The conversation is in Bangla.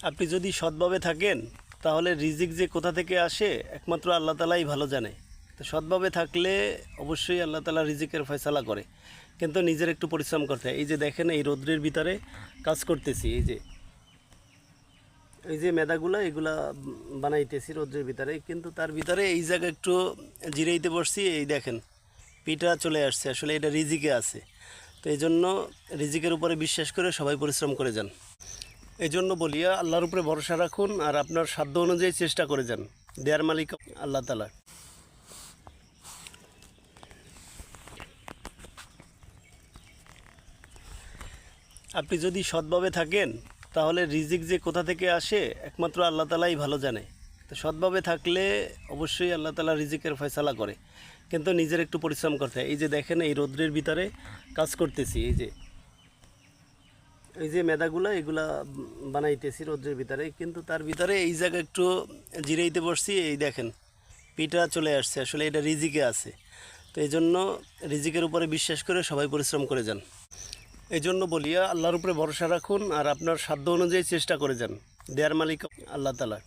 আপনি যদি সৎভাবে থাকেন তাহলে রিজিক যে কোথা থেকে আসে একমাত্র আল্লাহ তালাই ভালো জানে। তো সৎভাবে থাকলে অবশ্যই আল্লাহ তালা রিজিকের ফয়সালা করে, কিন্তু নিজের একটু পরিশ্রম করতে হয়। এই যে দেখেন, এই রৌদ্রের ভিতরে কাজ করতেছি, এই যে মেদাগুলা এগুলা বানাইতেছি রৌদ্রের ভিতরে, কিন্তু তার ভিতরে এই জায়গায় একটু জিরাইতে বসছি। এই দেখেন পিঠা চলে আসছে, আসলে এটা রিজিকে আছে। তো এই জন্য রিজিকের উপরে বিশ্বাস করে সবাই পরিশ্রম করে যান। এই জন্য বলিয়া আল্লাহর উপরে ভরসা রাখুন আর আপনার সাধ্য অনুযায়ী চেষ্টা করে যান। দেয়ার মালিক আল্লাহ তালা। আপনি যদি সৎভাবে থাকেন তাহলে রিজিক যে কোথা থেকে আসে একমাত্র আল্লাহ তালাই ভালো জানে। তো সৎভাবে থাকলে অবশ্যই আল্লাহ তালা রিজিকের ফয়সালা করে, কিন্তু নিজের একটু পরিশ্রম করতে হয়। এই যে দেখেন, এই রৌদ্রের ভিতরে কাজ করতেছি, এই যে মেদাগুলা এগুলা বানাইতেছি রৌদ্রের ভিতরে, কিন্তু তার ভিতরে এই জায়গায় একটু জিরাইতে বসছি। এই দেখেন পিঠা চলে আসছে, আসলে এটা রিজিকে আছে। তো এই জন্য রিজিকের উপরে বিশ্বাস করে সবাই পরিশ্রম করে যান। এই জন্য বলিয়া আল্লাহর উপরে ভরসা রাখুন আর আপনার সাধ্য অনুযায়ী চেষ্টা করে যান। দেয়ার মালিক আল্লাহ তালা।